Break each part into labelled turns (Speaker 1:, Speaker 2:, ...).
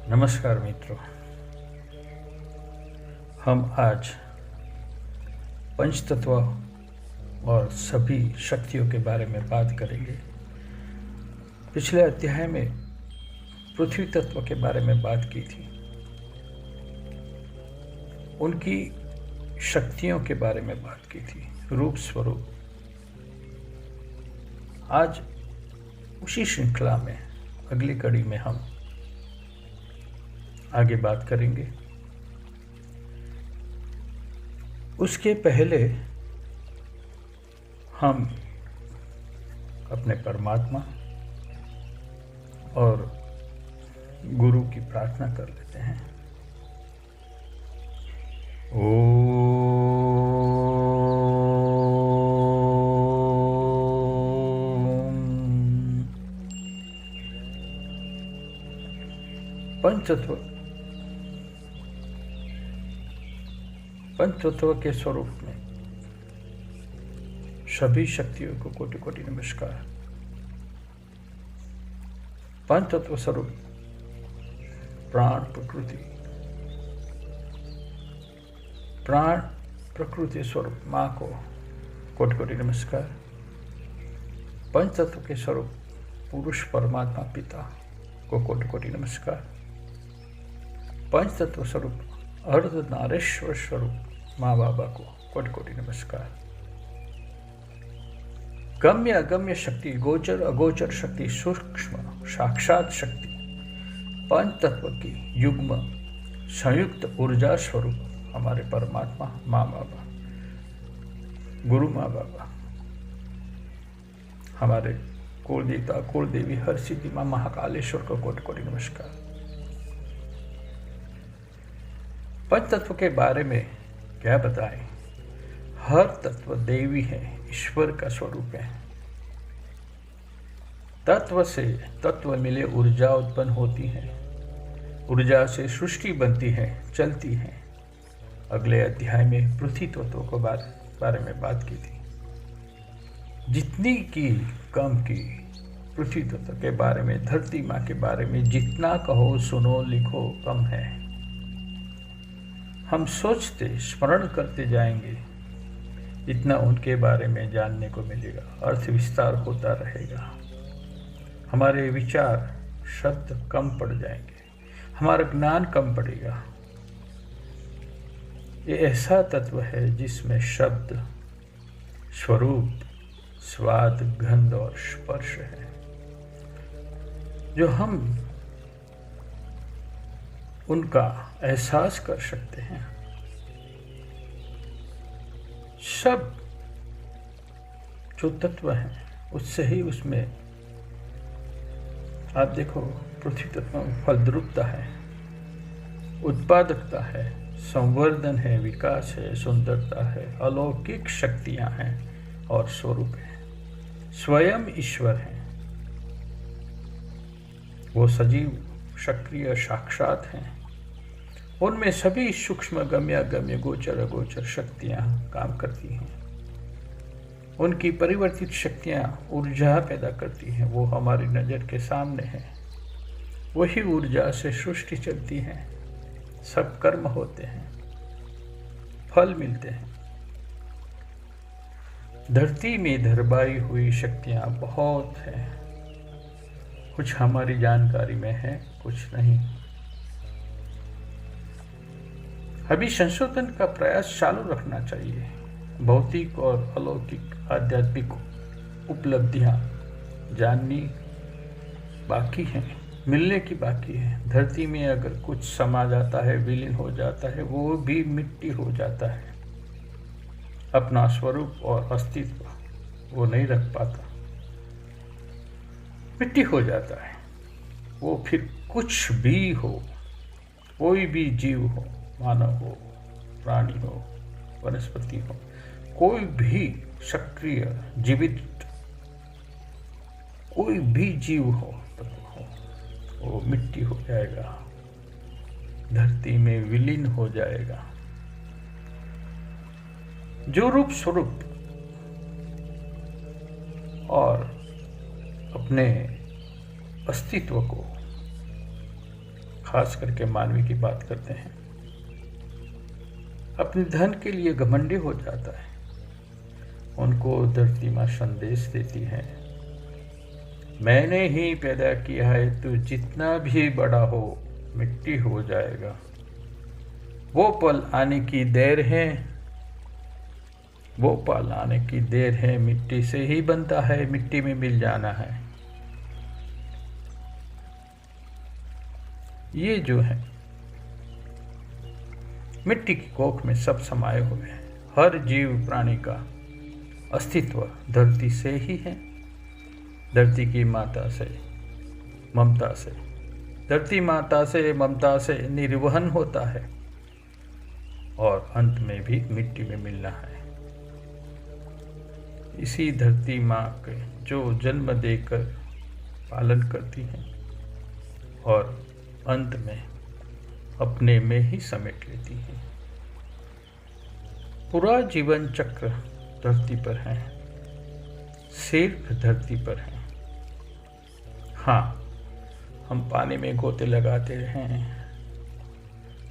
Speaker 1: नमस्कार मित्रों, हम आज पंचतत्व और सभी शक्तियों के बारे में बात करेंगे। पिछले अध्याय में पृथ्वी तत्व के बारे में बात की थी, उनकी शक्तियों के बारे में बात की थी, रूप स्वरूप। आज उसी श्रृंखला में अगली कड़ी में हम आगे बात करेंगे। उसके पहले हम अपने परमात्मा और गुरु की प्रार्थना कर लेते हैं। पंचतत्व के स्वरूप में सभी शक्तियों को कोटि कोटि नमस्कार। पंचतत्व स्वरूप प्राण प्रकृति स्वरूप माँ को कोटि कोटि नमस्कार। पंचतत्व के स्वरूप पुरुष परमात्मा पिता को कोटि कोटि नमस्कार। पंचतत्व स्वरूप अर्धनारीश्वर स्वरूप माँ बाबा को कोटि कोटि नमस्कार। गम्य अगम्य शक्ति, गोचर अगोचर शक्ति, सूक्ष्म साक्षात शक्ति, पंच तत्व की युग्म संयुक्त ऊर्जा स्वरूप हमारे परमात्मा माँ बाबा, गुरु माँ बाबा, हमारे कुलदेवता कुलदेवी हर सिद्धि माँ महाकालेश्वर को कोटि कोटि नमस्कार। पंच तत्व के बारे में क्या बताएं? हर तत्व देवी है, ईश्वर का स्वरूप है। तत्व से तत्व मिले ऊर्जा उत्पन्न होती है, ऊर्जा से सृष्टि बनती है, चलती है। अगले अध्याय में पृथ्वी तत्व को बारे में बात की थी। जितनी की कम की पृथ्वी तत्व के बारे में, धरती माँ के बारे में जितना कहो सुनो लिखो कम है। हम सोचते स्मरण करते जाएंगे, इतना उनके बारे में जानने को मिलेगा, अर्थ विस्तार होता रहेगा। हमारे विचार शब्द कम पड़ जाएंगे, हमारा ज्ञान कम पड़ेगा। ये ऐसा तत्व है जिसमें शब्द, स्वरूप, स्वाद, गंध और स्पर्श है, जो हम उनका एहसास कर सकते हैं। सब जो तत्व हैं उससे ही उसमें आप देखो, पृथ्वी तत्व में फलद्रुपता है, उत्पादकता है, संवर्धन है, विकास है, सुंदरता है, अलौकिक शक्तियां हैं और स्वरूप है। स्वयं ईश्वर है, वो सजीव सक्रिय साक्षात हैं। उनमें सभी सूक्ष्म गम्य अगम्य गोचर अगोचर शक्तियां काम करती हैं। उनकी परिवर्तित शक्तियां ऊर्जा पैदा करती हैं, वो हमारी नज़र के सामने है। वही ऊर्जा से सृष्टि चलती है, सब कर्म होते हैं, फल मिलते हैं। धरती में धरबाई हुई शक्तियां बहुत हैं, कुछ हमारी जानकारी में है, कुछ नहीं। अभी संशोधन का प्रयास चालू रखना चाहिए। भौतिक और अलौकिक आध्यात्मिक उपलब्धियां जाननी बाकी हैं, मिलने की बाकी है। धरती में अगर कुछ समा जाता है, विलीन हो जाता है, वो भी मिट्टी हो जाता है। अपना स्वरूप और अस्तित्व वो नहीं रख पाता, मिट्टी हो जाता है। वो फिर कुछ भी हो, कोई भी जीव हो, मानव हो, प्राणी हो, वनस्पति हो, कोई भी सक्रिय जीवित कोई भी जीव हो, वो मिट्टी हो जाएगा, धरती में विलीन हो जाएगा। जो रूप स्वरूप और अपने अस्तित्व को खास करके मानवी की बात करते हैं, अपने धन के लिए घमंडी हो जाता है। उनको धरती माँ संदेश देती है, मैंने ही पैदा किया है, तू जितना भी बड़ा हो मिट्टी हो जाएगा। वो पल आने की देर है, वो पल आने की देर है, मिट्टी से ही बनता है, मिट्टी में मिल जाना है। ये जो है मिट्टी की कोख में सब समाये हुए हैं। हर जीव प्राणी का अस्तित्व धरती से ही है। धरती की माता से ममता से, धरती माता से ममता से निर्वहन होता है और अंत में भी मिट्टी में मिलना है। इसी धरती माँ के जो जन्म देकर पालन करती हैं और अंत में अपने में ही समेट लेती है। पूरा जीवन चक्र धरती पर है, सिर्फ धरती पर है। हाँ, हम पानी में गोते लगाते हैं,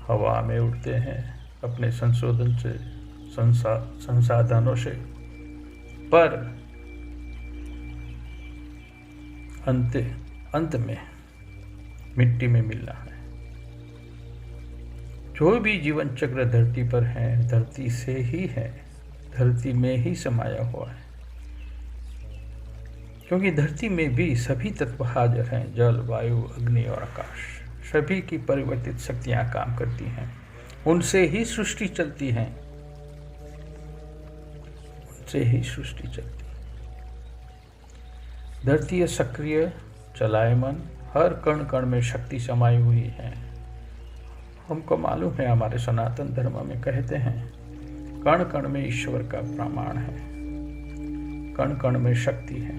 Speaker 1: हवा में उड़ते हैं अपने संशोधन से, संसाधनों से, पर अंत में मिट्टी में मिलना है। जो भी जीवन चक्र धरती पर है, धरती से ही है, धरती में ही समाया हुआ है। क्योंकि धरती में भी सभी तत्व हाजिर हैं, जल, वायु, अग्नि और आकाश। सभी की परिवर्तित शक्तियां काम करती हैं, उनसे ही सृष्टि चलती है, उनसे ही सृष्टि चलती है। धरती सक्रिय, चलायमान, हर कण कण में शक्ति समाई हुई है। हमको मालूम है, हमारे सनातन धर्म में कहते हैं, कण कण में ईश्वर का प्रमाण है, कण कण में शक्ति है,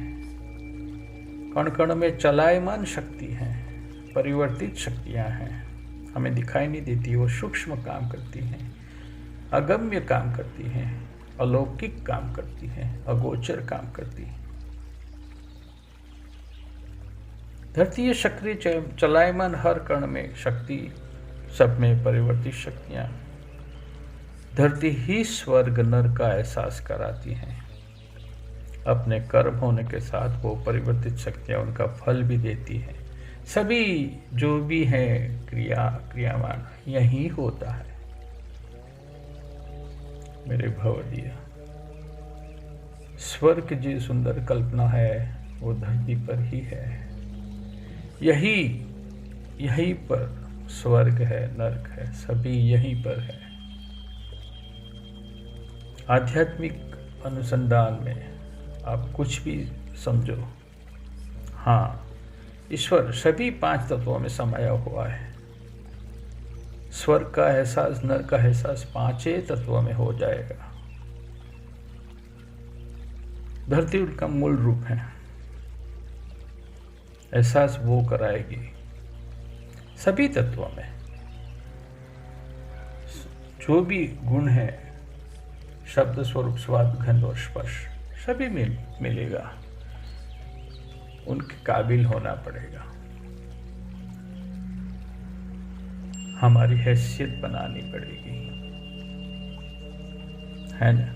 Speaker 1: कण कण में चलायमान शक्ति है, परिवर्तित शक्तियां हैं। हमें दिखाई नहीं देती, वो सूक्ष्म काम करती हैं, अगम्य काम करती हैं, अलौकिक काम करती हैं, अगोचर काम करती हैं। धरती सक्रिय, चलायमान, हर कण में शक्ति, सब में परिवर्तित शक्तियां। धरती ही स्वर्ग नरक का एहसास कराती हैं। अपने कर्म होने के साथ वो परिवर्तित शक्तियां उनका फल भी देती हैं। सभी जो भी है क्रियावान यही होता है। मेरे भवदिया, स्वर्ग जी सुंदर कल्पना है, वो धरती पर ही है। यही पर स्वर्ग है, नरक है, सभी यहीं पर है। आध्यात्मिक अनुसंधान में आप कुछ भी समझो, हाँ, ईश्वर सभी 5 तत्वों में समाया हुआ है। स्वर्ग का एहसास, नरक का एहसास 5 तत्वों में हो जाएगा। धरती उनका मूल रूप है, एहसास वो कराएगी सभी तत्वों में। जो भी गुण है, शब्द, स्वरूप, स्वाद, गंध और स्पर्श, सभी में मिलेगा। उनके काबिल होना पड़ेगा, हमारी हैसियत बनानी पड़ेगी, है ना।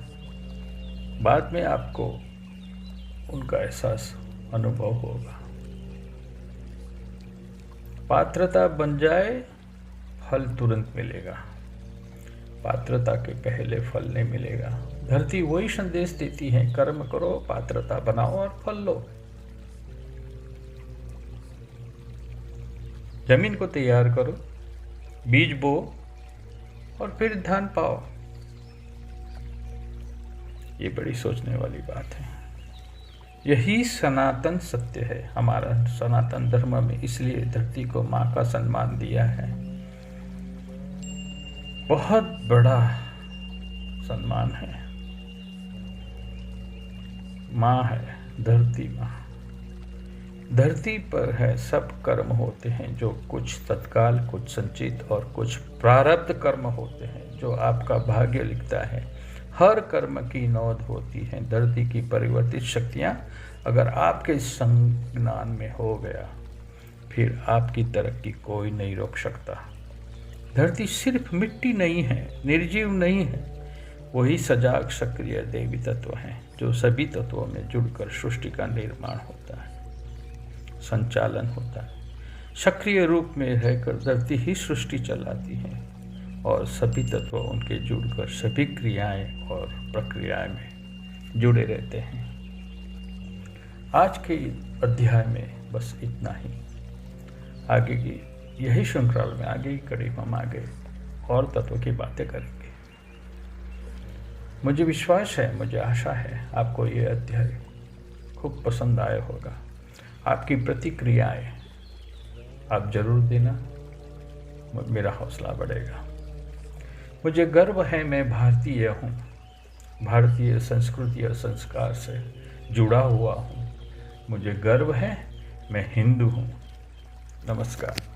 Speaker 1: बाद में आपको उनका एहसास, अनुभव होगा। पात्रता बन जाए, फल तुरंत मिलेगा। पात्रता के पहले फल नहीं मिलेगा। धरती वही संदेश देती है, कर्म करो, पात्रता बनाओ और फल लो। जमीन को तैयार करो, बीज बो और फिर धान पाओ। ये बड़ी सोचने वाली बात है। यही सनातन सत्य है हमारा सनातन धर्म में। इसलिए धरती को माँ का सम्मान दिया है, बहुत बड़ा सम्मान है। माँ है, धरती माँ। धरती पर है सब कर्म होते हैं, जो कुछ तत्काल, कुछ संचित और कुछ प्रारब्ध कर्म होते हैं, जो आपका भाग्य लिखता है। हर कर्म की नोंद होती है। धरती की परिवर्तित शक्तियाँ अगर आपके संज्ञान में हो गया, फिर आपकी तरक्की कोई नहीं रोक सकता। धरती सिर्फ मिट्टी नहीं है, निर्जीव नहीं है, वही सजाग सक्रिय देवी तत्व हैं जो सभी तत्वों में जुड़कर सृष्टि का निर्माण होता है, संचालन होता है। सक्रिय रूप में रहकर धरती ही सृष्टि चलाती है और सभी तत्व उनके जुड़कर सभी क्रियाएं और प्रक्रियाएं में जुड़े रहते हैं। आज के अध्याय में बस इतना ही। आगे की यही श्रृंखला में आगे की कड़ी हम आगे और तत्व की बातें करेंगे। मुझे विश्वास है, मुझे आशा है आपको ये अध्याय खूब पसंद आया होगा। आपकी प्रतिक्रियाएं आप जरूर देना, मेरा हौसला बढ़ेगा। मुझे गर्व है मैं भारतीय हूँ, भारतीय संस्कृति और संस्कार से जुड़ा हुआ हूँ। मुझे गर्व है मैं हिंदू हूँ। नमस्कार।